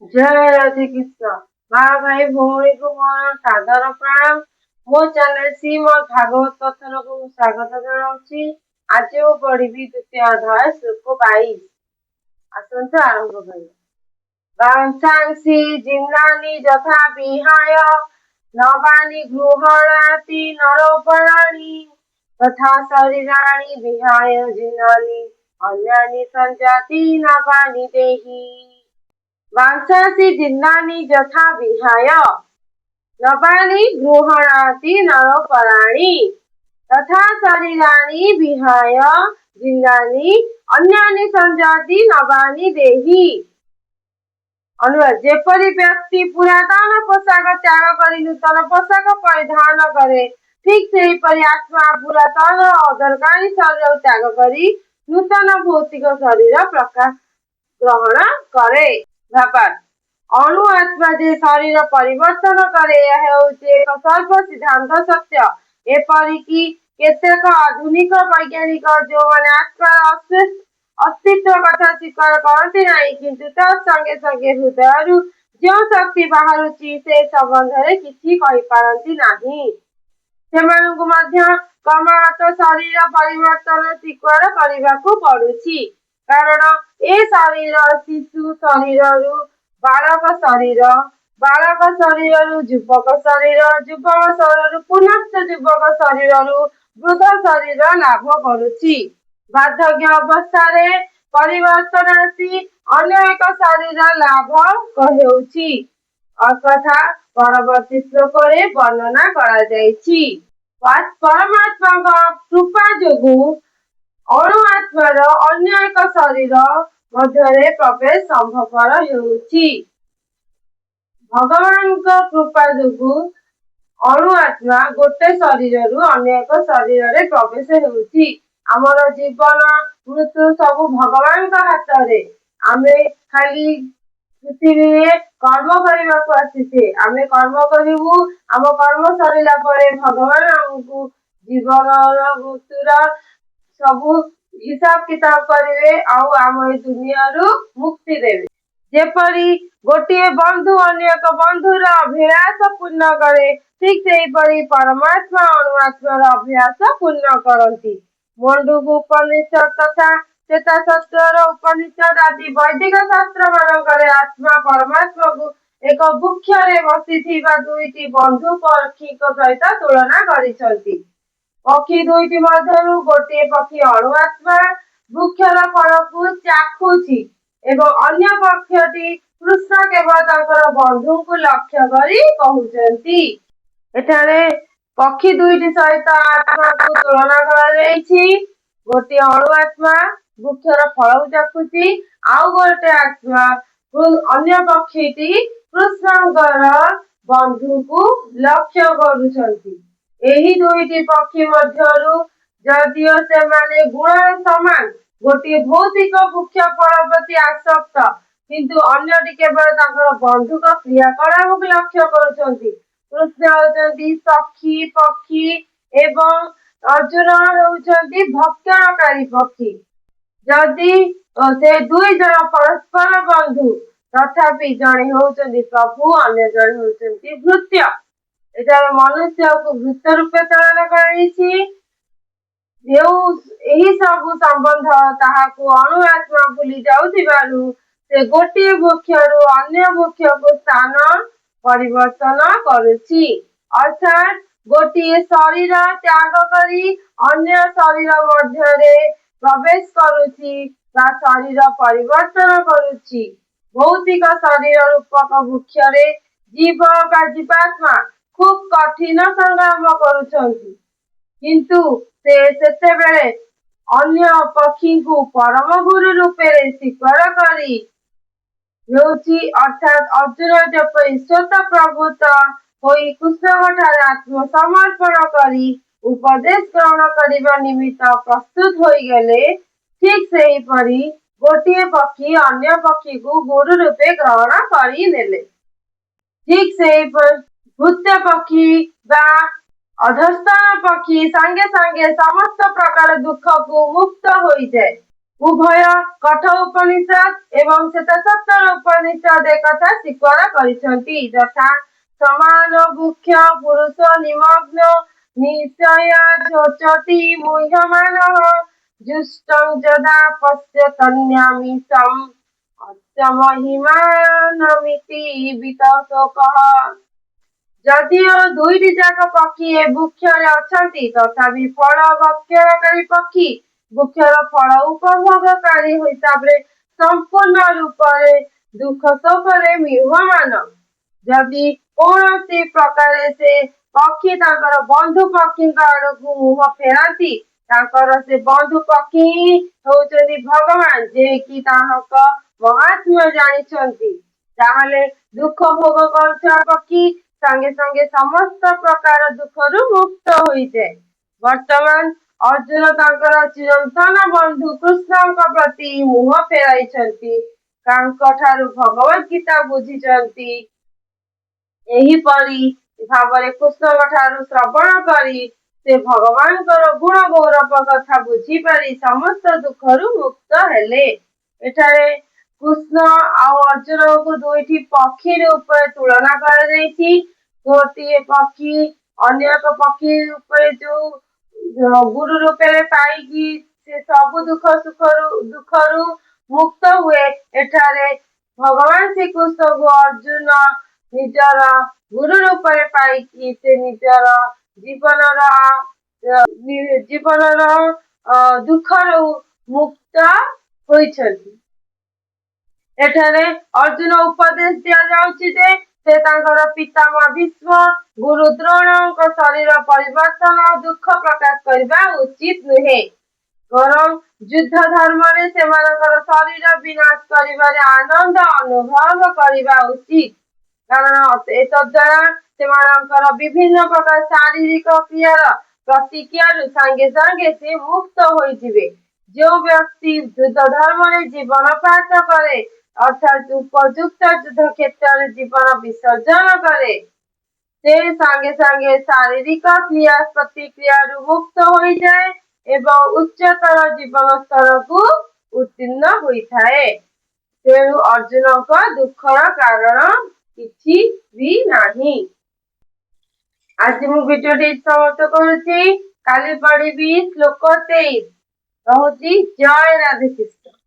जय राधे कृष्ण। माँ भाई भौणी को मोर सादर प्रणाम। मो चैनल श्रीमद भागवत कथन को स्वागत जनाऊँची। आज ମୁଁ ପଢିବି ଦ୍ୱିତୀୟ ଅଧ୍ୟାୟ ଶ୍ଲୋକ 22। ଆସନ୍ତୁ ଆରମ୍ଭ କରିବା। ବାଂଶାଂସି ଜିନ୍ନାନି ଯଥା ବିହାୟ ନବାନି ଗୃହଣାତି ନରୋପରାଣୀ ତଥା ଶରୀରାଣି ବିହାୟ ଜିନ୍ନାନି ଅନ୍ୟାନି ସଞ୍ଜାତି ନବାନି ଦେହି। वांसांसि जिन्नानि यथा विहाय नवानि गृह्णाति नरोपराणि तथा शरीराणि विहाय जिन्नानि अन्यानि सञ्जाति नवानि देहि। अनुवाद जेपरि व्यक्ति पुरातन पोशाक त्याग करी नूतन पोशाक परिधान करे, ठीक सेहीपरि आत्मा पुरातन अदरकारी शरीर त्याग करी नूतन भौतिक शरीर प्रकाश ग्रहण करे। अणु आत्मा जे शरीर परिवर्तन करे एक सर्व सिद्धांत सत्य। एपरिकी केतेक आधुनिक वैज्ञानिक जो माने आत्मार अस्तित्व कथा स्वीकार करती नहीं, किंतु तत्संगे संगे हृदय जो शक्ति बाहरुची से संबंध किछि कहि पारंती नहीं। सेमानंकु मध्य क्रमागत शरीर परिवर्तन स्वीकार करने पड़ुछि, कारण ए शरीर शिशु शरीर बालक शरीर, बालक शरीर युवक शरीर, युवक शरीर पुनश्च युवक शरीर वृद्ध शरीर लाभ करुछि। बार्धक्य अवस्था परिवर्तन आसी अन्य एक शरीर लाभ हेउछि अकथा परवर्ती श्लोक वर्णना करा जायछि। परमात्मा कृपा जोगु अणु आत्मार अन्य एक शरीर मध्य प्रवेश संभवपर हेउछि। भगवान कृपा जोगु अणु आत्मा गोटे शरीर रु अन्य एक शरीर रे प्रवेश हेउछि। आमर जीवन मृत्यु सब भगवान हाथ रे। आमे खाली पृथ्वी कर्म करने को आसीचे, आमे कर्म करिवु, आम कर्म सरिला परे भगवान हमकु जीवन मृत्युर सबु हिसाब किताब करेंगे आउ आम ए दुनिया रु मुक्ति देवे। जेपरी गोटे बंधु अन्य एक बंधुर अभिलाष पूर्ण करे, ठीक सेहीपरि परमात्मा अणुआत्मार अभिलाष पूर्ण करती। मंडूक उपनिषद तथा श्वेताशस्त्र उपनिषद आदि वैदिक शास्त्र मानकरे आत्मा परमात्मा को एक वृक्ष रे बसी दुईटी बंधु पक्षी सहित तुलना करिसंती। पक्षी दुईटी मध्यरु गोटे पक्षी अणु आत्मा वृक्षर फल को चाखुछि एवं अन्य पक्षटी कृष्ण केवल तांकर बंधु को लक्ष्य करी कहउचंती। एठारे पक्षी दुईटी सहित आत्मा को तुलना करा गोटे अणु आत्मा वृक्षर फल चाखुछि आउ गोटे आत्मा अन्य पक्षीटी कृष्णकर बंधु को लक्ष्य करुछंती। एही दुईटी पक्षी मध्यरु जदियो से माने गुण समान, गोटे भौतिक वृक्ष फल प्रति आसक्त, किंतु अन्यटी केवल तांकर बंधुक क्रियाकलाप को लक्ष्य करुछंती। कृष्ण होउचंती सखी पक्षी एवं अर्जुन होउचंती भक्षणकारी पक्षी। जदि से दुई जन परस्पर बंधु, तथापि जड़े होउचंती प्रभु, अन्य जड़े होउचंती भृत्य। एटार मनुष्य को भृत्य रूपे तुलना कराइछि। यही सब संबंध ताहाकु अणु आत्मा भूली जाउथिबारु से गोटे वृक्षरु अन्य वृक्ष को स्थान परिवर्तन करुछि, अर्थात गोटे शरीर त्याग करी अन्य शरीर मध्य प्रवेश करुछि बा शरीर परिवर्तन करुछि। भौतिक शरीर रूपक वृक्ष रे जीव बा जीवात्मा खूब कठिन संग्राम करुछंती, किंतु से सेतेबेले अन्य पक्षी को परम गुरु रूपे स्वीकार करी हेउछि, अर्थात अर्जुन जेपरि स्वत प्रभुत होई कृष्णठारे आत्मसमर्पण करी उपदेश ग्रहण करिबा निमित्त प्रस्तुत होई गेले, ठीक सेहीपरि गोटे पक्षी अन्य पक्षी को गुरु रूपे ग्रहण करी नेले। ठीक सेहीपरि भूत्य पक्षी बा अधस्थान पक्षी संगे संगे समस्त प्रकार दुख को मुक्त हो जाए। ଉଭୟ କଠୋପନିଷଦ ଏବଂ ଶ୍ଵେତସାତ୍ୱର ଉପନିଷଦ ଏକଥା ସ୍ୱୀକାର କରିଛନ୍ତି। ଯଥା ସମାନ ବୃକ୍ଷ ପୁରୁଷ ନିମଗ୍ନ ନିଶ୍ଚୟ ଶୋଚତି ମୁହ୍ୟମାନଃ ଜୁଷ୍ଟଂ ଯଦା ପଶ୍ୟତନ୍ୟାମିଷମ୍ ଅତ୍ୟମହିମାନମିତି ବିତଶୋକଃ। ଯଦିଓ ଦୁଇଟି ଯାକ ପକ୍ଷୀ ଏ ବୃକ୍ଷରେ ଅଛନ୍ତି, ତଥାପି ଫଳ ଭକ୍ଷଣକାରୀ ପକ୍ଷୀ ବୃକ୍ଷର ଫଳ ଉପଭୋଗକାରୀ ହିସାବରେ ସମ୍ପୂର୍ଣ୍ଣ ରୂପରେ ଦୁଃଖ ଶୋକରେ ମ୍ରିୟମାଣ। ଯଦି କୌଣସି ପ୍ରକାରେ ସେ ପକ୍ଷୀ ତାଙ୍କର ବନ୍ଧୁ ପକ୍ଷୀଙ୍କ ଆଡ଼କୁ ମୁହଁ ଫେରାନ୍ତି, ତାଙ୍କର ସେ ବନ୍ଧୁ ପକ୍ଷୀ ହିଁ ହେଉଛନ୍ତି ଭଗବାନ, ଯିଏକି ତାହାଙ୍କ ମହାତ୍ମ୍ୟ ଜାଣିଛନ୍ତି। ତାହେଲେ ଦୁଃଖ ଭୋଗ କରୁଥିବା ପକ୍ଷୀ ସାଙ୍ଗେ ସାଙ୍ଗେ ସମସ୍ତ ପ୍ରକାର ଦୁଃଖରୁ ମୁକ୍ତ ହୋଇଯାଏ। ବର୍ତ୍ତମାନ ଅର୍ଜୁନ ତାଙ୍କର ଚିରନ୍ତନ ବନ୍ଧୁ କୃଷ୍ଣଙ୍କ ପ୍ରତି ମୁହଁ ଫେରାଇଛନ୍ତି, ତାଙ୍କ ଠାରୁ ଭଗବତ ଗୀତା ବୁଝିଛନ୍ତି। ଏହିପରି ଭାବରେ କୃଷ୍ଣଙ୍କ ଠାରୁ ଶ୍ରବଣ କରି ସେ ଭଗବାନଙ୍କର ଗୁଣ ଗୌରବ କଥା ବୁଝିପାରି ସମସ୍ତ ଦୁଃଖରୁ ମୁକ୍ତ ହେଲେ। ଏଠାରେ କୃଷ୍ଣ ଆଉ ଅର୍ଜୁନଙ୍କୁ ଦୁଇଟି ପକ୍ଷୀ ରୂପରେ ତୁଳନା କରାଯାଇଛି। ଗୋଟିଏ ପକ୍ଷୀ ଅନ୍ୟ ଏକ ପକ୍ଷୀ ଉପରେ ଯୋଉ ଗୁରୁ ରୂପରେ ପାଇକି ସେ ସବୁ ଦୁଃଖରୁ ମୁକ୍ତ ହୁଏ, ଏଠାରେ ଭଗବାନ ଶ୍ରୀକୃଷ୍ଣଙ୍କୁ ଅର୍ଜୁନ ନିଜର ଗୁରୁ ରୂପରେ ପାଇକି ସେ ନିଜର ଜୀବନର ଦୁଃଖରୁ ମୁକ୍ତ ହୋଇଛନ୍ତି। ଏଠାରେ ଅର୍ଜୁନ ଉପଦେଶ ଦିଆଯାଉଛି ଯେ ସେ ତାଙ୍କର ପିତାମହ ଭୀଷ୍ମ, ଗୁରୁ ଦ୍ରୋଣଙ୍କ ଶରୀର ପରିବର୍ତ୍ତନ ଓ ଦୁଃଖ ପ୍ରକାଶ କରିବା ଉଚିତ ନୁହେଁ। ବରଂ ଯୁଦ୍ଧ ଧର୍ମରେ ସେମାନଙ୍କର ଶରୀର ବିନାଶ କରିବାରେ ଆନନ୍ଦ ଅନୁଭବ କରିବା ଉଚିତ। କାରଣ ଏତଦ୍ଦ୍ୱାରା ସେମାନଙ୍କର ବିଭିନ୍ନ ପ୍ରକାର ଶାରୀରିକ କ୍ରିୟାର ପ୍ରତିକ୍ରିୟାରୁ ସାଙ୍ଗେ ସାଙ୍ଗେ ସେ ମୁକ୍ତ ହୋଇଯିବେ। ଯେଉଁ ବ୍ୟକ୍ତି ଯୁଦ୍ଧ ଧର୍ମରେ ଜୀବନପାତ କରେ, ଅର୍ଥାତ୍ ଉପଯୁକ୍ତ ଯୁଦ୍ଧ କ୍ଷେତ୍ରରେ ଜୀବନ ବିସର୍ଜନ କରେ, ସେ ସାଙ୍ଗେ ସାଙ୍ଗେ ଶାରୀରିକ କ୍ରିୟା ପ୍ରତିକ୍ରିୟାରୁ ମୁକ୍ତ ହୋଇଯାଏ ଏବଂ ଉଚ୍ଚତର ଜୀବନ ସ୍ତରକୁ ଉତ୍ତୀର୍ଣ୍ଣ ହୋଇଥାଏ। ତେଣୁ ଅର୍ଜୁନଙ୍କ ଦୁଃଖର କାରଣ କିଛି ବି ନାହିଁ। ଆଜି ମୁଁ ଭିଡ଼ିଓଟି ସମାପ୍ତ କରୁଛି। କାଲି ପଢିବି ଶ୍ଲୋକ 23। ରହୁଛି। ଜୟ ରାଧେ କୃଷ୍ଣ।